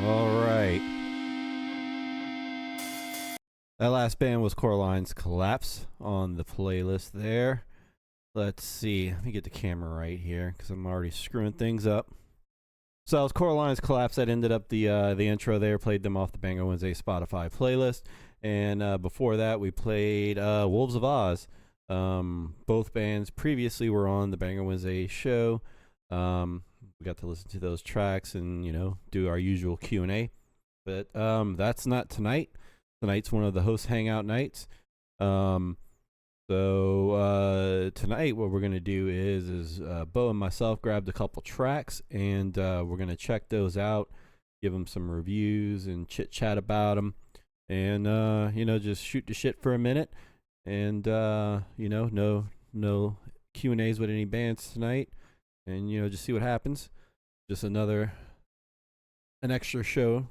All right. That last band was Coraline's Collapse on the playlist there. Let's see. Let me get the camera right here because I'm already screwing things up. So that was Coraline's Collapse. That ended up the intro there. Played them off the Banger Wednesday Spotify playlist. And before that, we played Wolves of Oz. Both bands previously were on the Banger Wednesday show. We got to listen to those tracks and, do our usual Q&A. But that's not tonight. Tonight's one of the host hangout nights. So tonight what we're going to do is Bo and myself grabbed a couple tracks, and we're going to check those out, give them some reviews and chit-chat about them, and, just shoot the shit for a minute. And, no Q&As with any bands tonight. And, just see what happens. Just an extra show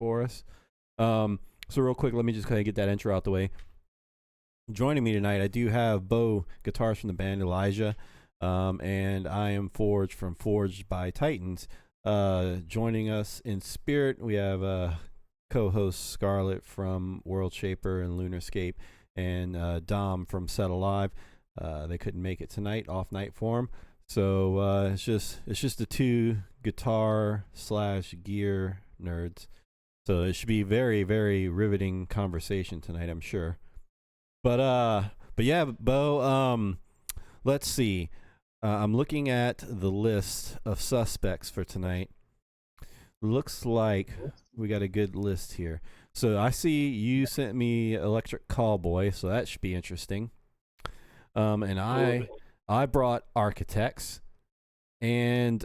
for us. So real quick, let me just kind of get that intro out the way. Joining me tonight, I do have Bo, guitars from the band Elijah, and I am Forge from Forged by Titans. Joining us in spirit, we have co-host Scarlett from World Shaper and Lunarscape, and Dom from Set Alive. They couldn't make it tonight, off night for them. So it's just the two guitar/gear nerds. So it should be very, very riveting conversation tonight, I'm sure. But yeah, Bo, let's see. I'm looking at the list of suspects for tonight. Looks like we got a good list here. So I see you sent me Electric Callboy, so that should be interesting. And I brought Architects, and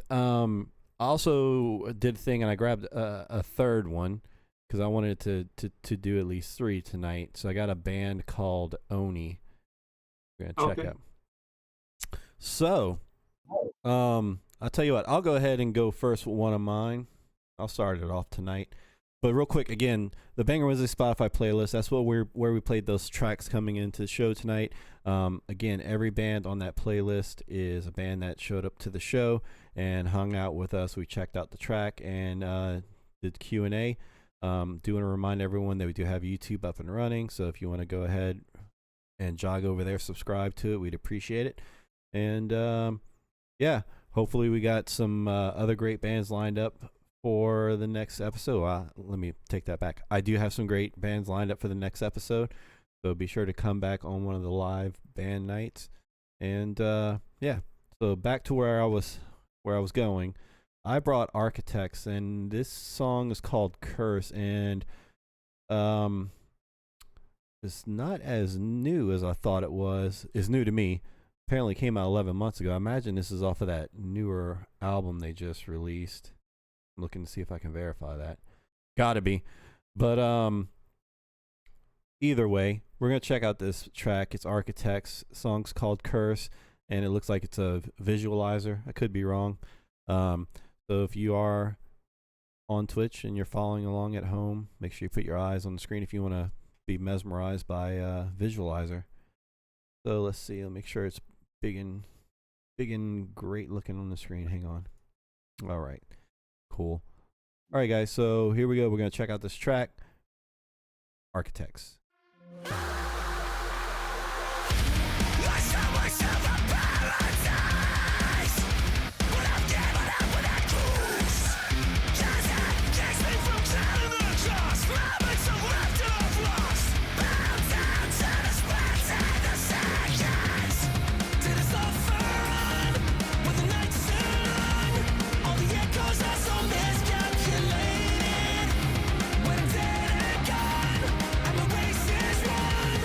also did a thing, and I grabbed a third one because I wanted to do at least 3 tonight. So I got a band called Oni. We're gonna check out. So, I'll tell you what. I'll go ahead and go first with one of mine. I'll start it off tonight. But real quick, again, the Banger Wednesday Spotify playlist, that's where we played those tracks coming into the show tonight. Again, every band on that playlist is a band that showed up to the show and hung out with us. We checked out the track and did Q&A. Do want to remind everyone that we do have YouTube up and running, so if you want to go ahead and jog over there, subscribe to it, we'd appreciate it. And yeah, hopefully we got some other great bands lined up for the next episode. Let me take that back. I do have some great bands lined up for the next episode, so be sure to come back on one of the live band nights. And yeah, so back to where I was going. I brought Architects, and this song is called Curse, and it's not as new as I thought it was. It's new to me. Apparently came out 11 months ago. I imagine this is off of that newer album they just released. I'm looking to see if I can verify that. Gotta be. But either way, we're going to check out this track. It's Architects. The song's called Curse, and it looks like it's a visualizer. I could be wrong. So if you are on Twitch and you're following along at home, make sure you put your eyes on the screen if you want to be mesmerized by visualizer. So let's see. I'll make sure it's big and great looking on the screen. Hang on. All right. Cool. All right, guys. So here we go. We're going to check out this track, Architects. When I'm dead and gone, and my race is won.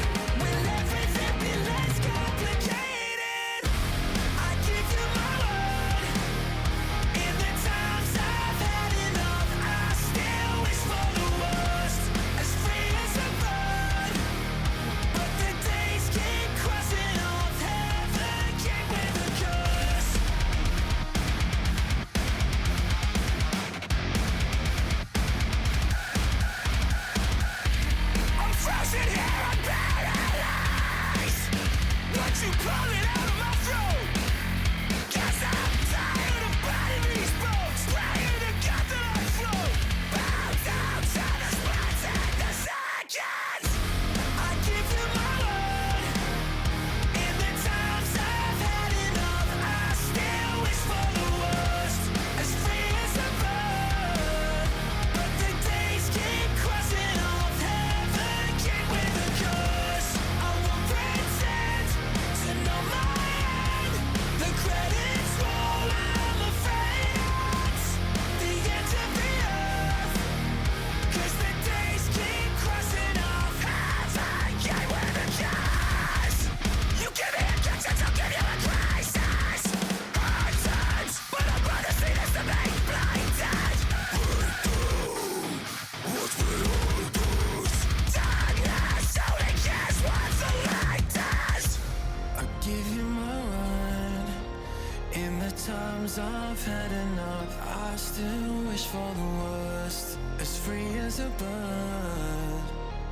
enough. I still wish for the worst, as free as a bird,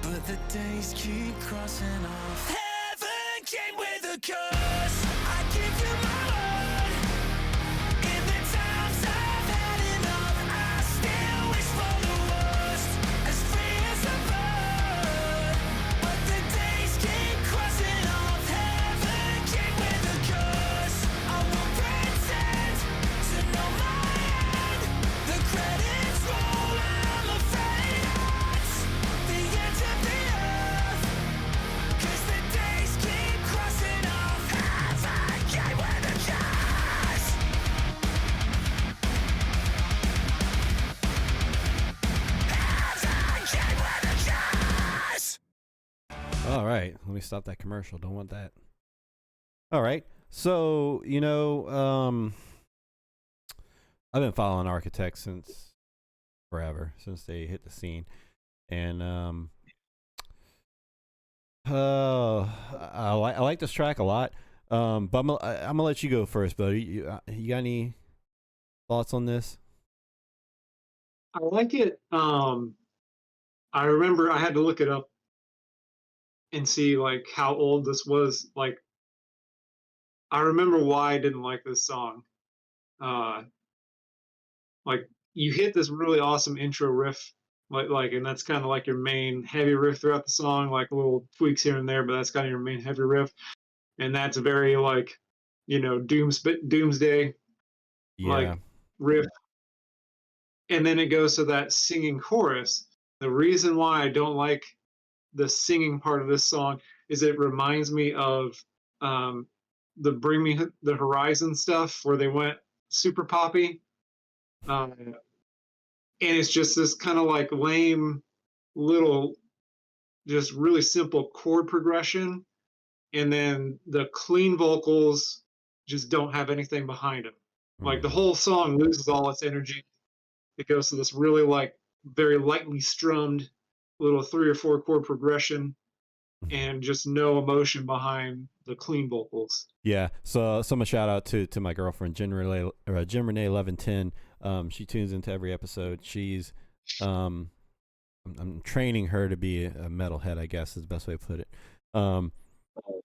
but the days keep crossing off. Heaven came with a curse. I give you my word. In the times I've had enough, I still wish for the worst, as free as a bird, but the days keep crossing off. Heaven came with a curse. I won't pretend to know my end. The credits roll, I'm afraid it's the end of the earth, 'cause the days keep crossing off. Heaven came with a curse. Heaven came with a curse. All right, let me stop that commercial. Don't want that. All right, so I've been following Architects since forever, since they hit the scene, and I like this track a lot. But I'm gonna let you go first, buddy. You got any thoughts on this? I like it. I remember I had to look it up and see like how old this was. Like I remember why I didn't like this song. Uh, like you hit this really awesome intro riff, and that's kind of like your main heavy riff throughout the song. Like little tweaks here and there, but that's kind of your main heavy riff, and that's very like, doomsday like Yeah. riff. And then it goes to that singing chorus. The reason why I don't like the singing part of this song is it reminds me of um, the Bring Me the Horizon stuff where they went super poppy. And it's just this kind of like lame little, just really simple chord progression. And then the clean vocals just don't have anything behind them. Like the whole song loses all its energy. It goes to this really like very lightly strummed little 3 or 4 chord progression and just no emotion behind the clean vocals. Yeah. So a shout out to my girlfriend Jim Renee 1110. She tunes into every episode. She's I'm training her to be a metalhead, I guess is the best way to put it.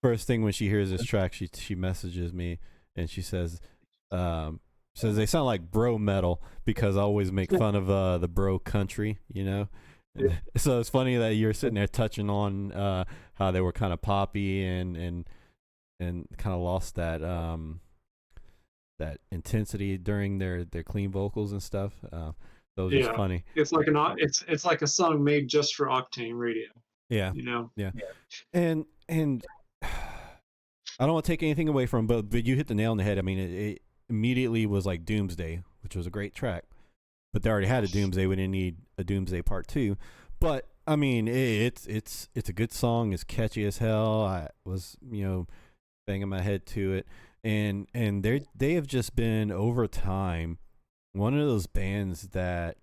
First thing when she hears this track, she messages me and she says they sound like bro metal because I always make fun of the bro country, Yeah. So it's funny that you're sitting there touching on how they were kind of poppy and kind of lost that that intensity during their clean vocals and stuff. That was just funny. It's like it's like a song made just for Octane Radio. Yeah. Yeah. And I don't want to take anything away from, but you hit the nail on the head. I mean, it immediately was like Doomsday, which was a great track, but they already had a Doomsday. We didn't need a Doomsday Part 2. But I mean, it's a good song. It's catchy as hell. I was banging my head to it, and they have just been over time one of those bands that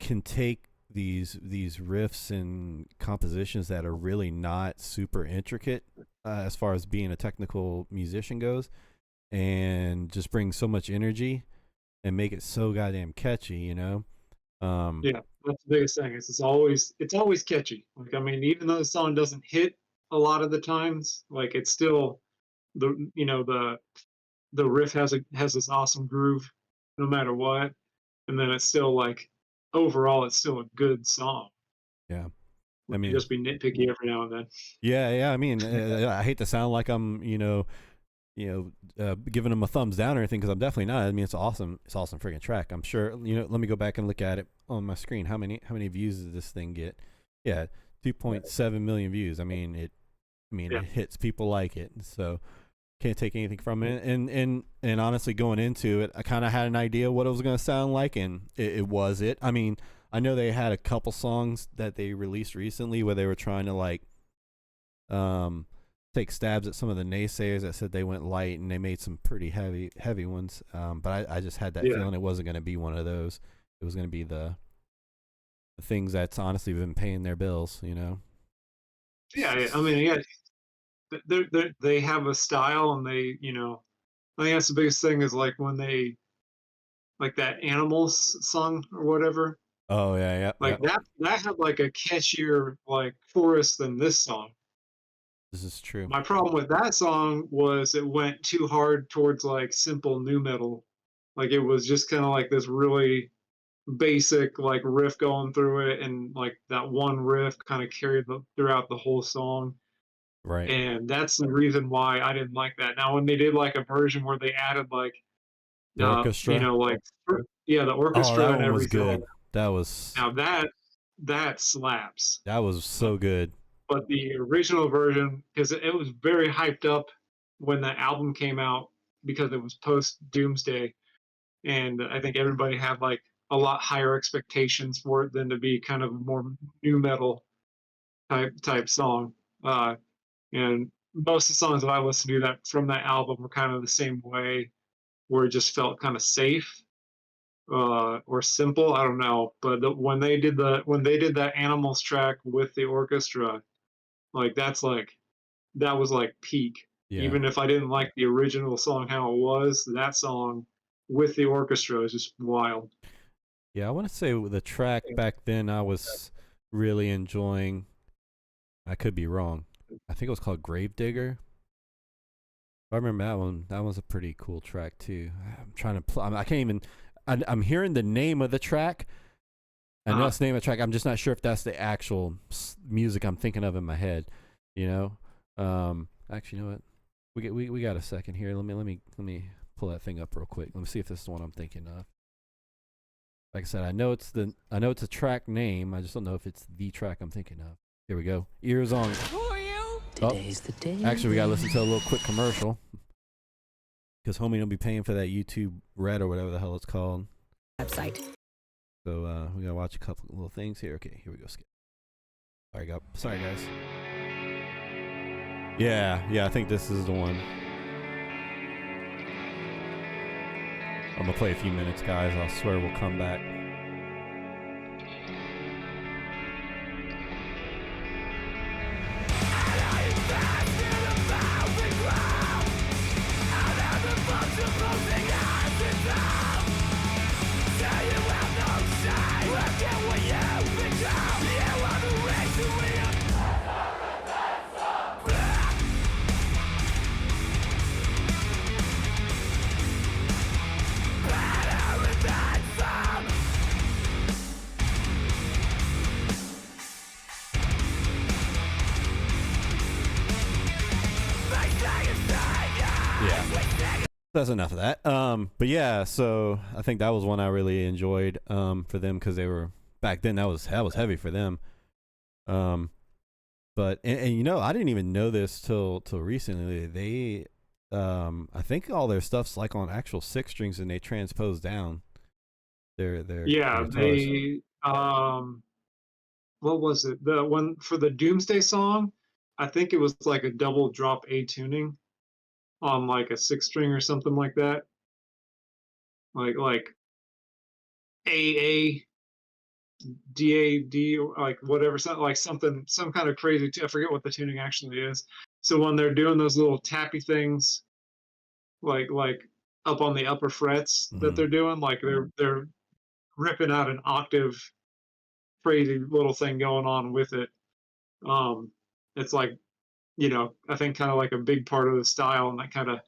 can take these riffs and compositions that are really not super intricate as far as being a technical musician goes, and just bring so much energy and make it so goddamn catchy, Yeah, that's the biggest thing. It's always catchy. Like I mean, even though the song doesn't hit a lot of the times, like it's still the riff has this awesome groove no matter what, and then it's still like overall it's still a good song. Yeah. I mean, just be nitpicky every now and then. Yeah. I mean, I hate to sound like I'm, giving them a thumbs down or anything, because I'm definitely not. I mean, it's awesome freaking track. I'm sure. Let me go back and look at it on my screen. How many views did this thing get? Yeah, 2.7 million views. I mean, it hits. People like it, so can't take anything from it. And honestly, going into it, I kind of had an idea what it was going to sound like, and it was it. I mean, I know they had a couple songs that they released recently where they were trying to like take stabs at some of the naysayers that said they went light, and they made some pretty heavy ones. But I just had that feeling it wasn't going to be one of those. It was going to be the things that's honestly been paying their bills, Yeah, I mean, they have a style, and they I think that's the biggest thing is like when they like that animals song or whatever. Oh yeah, yeah, yeah. Like that had like a catchier like chorus than this song. This is true. My problem with that song was it went too hard towards like simple new metal. Like it was just kind of like this really basic like riff going through it, and like that one riff kind of carried throughout the whole song. Right. And that's the reason why I didn't like that. Now when they did like a version where they added like The orchestra. like yeah, the Oh, orchestra that and one was everything. good. That was Now that slaps. that was so good. But the original version, because it was very hyped up when the album came out, because it was post Doomsday, and I think everybody had like a lot higher expectations for it than to be kind of a more new metal type song. And most of the songs that I listened to that from that album were kind of the same way, where it just felt kind of safe or simple. I don't know, but when they did that Animals track with the orchestra, like that was like peak. Yeah. Even if I didn't like the original song how it was, that song with the orchestra is just wild. Yeah, I want to say the track back then I was really enjoying. I could be wrong. I think it was called Gravedigger. I remember that one. That was a pretty cool track too. I'm trying to. I can't even. I'm hearing the name of the track. I know it's the name of the track. I'm just not sure if that's the actual music I'm thinking of in my head. You know. Actually, you know what? We got a second here. Let me pull that thing up real quick. Let me see if this is the one I'm thinking of. Like I said, I know it's a track name. I just don't know if it's the track I'm thinking of. Here we go. Ears on. Today's the day. Actually, we gotta listen to a little quick commercial because homie don't be paying for that YouTube Red or whatever the hell it's called. Website. So we gotta watch a couple little things here. Okay, here we go. Skip. Sorry guys. Yeah, I think this is the one. I'm gonna play a few minutes, guys. I swear we'll come back. That's enough of that. But yeah, so I think that was one I really enjoyed for them because they were back then that was heavy for them. But and you know I didn't even know this till recently. They I think all their stuff's like on actual 6 strings and they transpose down their Yeah, guitars. they what was it? The one for the Doomsday song, I think it was like a double drop A tuning on like a 6 string or something like that. Like A DAD, like whatever, something like some kind of crazy. I forget what the tuning actually is. So when they're doing those little tappy things, like up on the upper frets that they're doing, like they're ripping out an octave, crazy little thing going on with it. It's like I think kind of like a big part of the style, and that kind of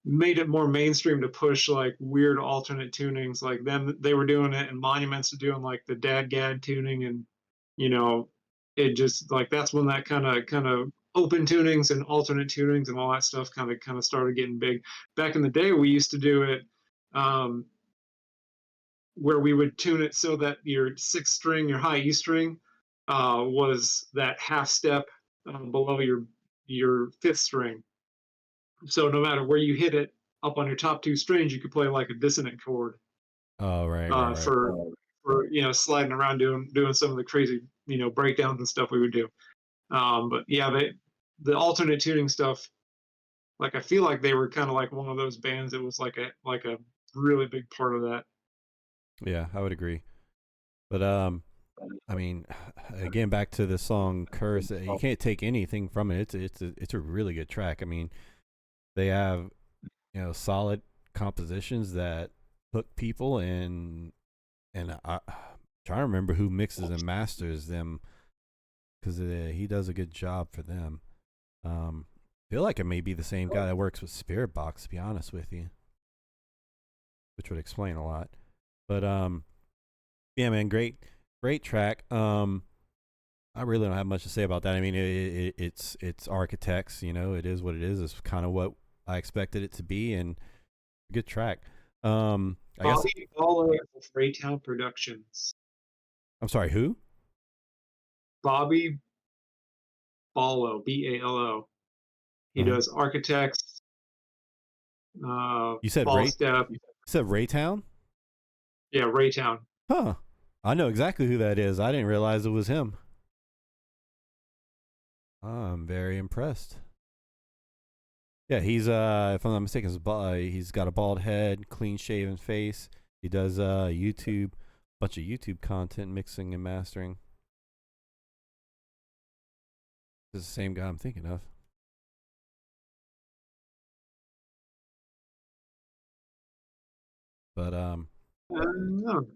made it more mainstream to push like weird alternate tunings. Like then they were doing it, and Monuments are doing like the Dad Gad tuning, and you know, it just like that's when that kind of open tunings and alternate tunings and all that stuff kind of started getting big. Back in the day, we used to do it where we would tune it so that your 6th string, your high E string, was that half step below your 5th string. So no matter where you hit it up on your top 2 strings, you could play like a dissonant chord Oh right. for sliding around doing some of the crazy breakdowns and stuff we would do. But yeah, the alternate tuning stuff, like I feel like they were kind of like one of those bands that was like a really big part of that. Yeah, I would agree. But I mean, again, back to the song "Curse." You can't take anything from it. It's a really good track. I mean, they have solid compositions that hook people, and I'm trying to remember who mixes and masters them, because he does a good job for them. Feel like it may be the same guy that works with Spirit Box, to be honest with you, which would explain a lot. But yeah, man, great track. I really don't have much to say about that. I mean, it's Architects. It is what it is. It's kind of what I expected it to be, and good track. I guess Bobby Baller of Raytown Productions. I'm sorry. Who? Bobby Ballo, Balo. He Uh-huh. does Architects, You said Fall Step. You said Raytown? Yeah, Raytown. Huh. I know exactly who that is. I didn't realize it was him. I'm very impressed. Yeah, he's if I'm not mistaken, he's got a bald head, clean shaven face. He does YouTube, bunch of YouTube content, mixing and mastering. This is the same guy I'm thinking of. But No.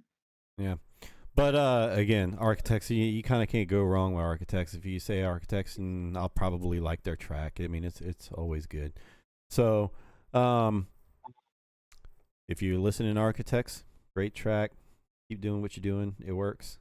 yeah. But again, Architects, you kind of can't go wrong with Architects. If you say Architects, and I'll probably like their track. I mean, it's always good. So, if you're listening to Architects, great track. Keep doing what you're doing. It works.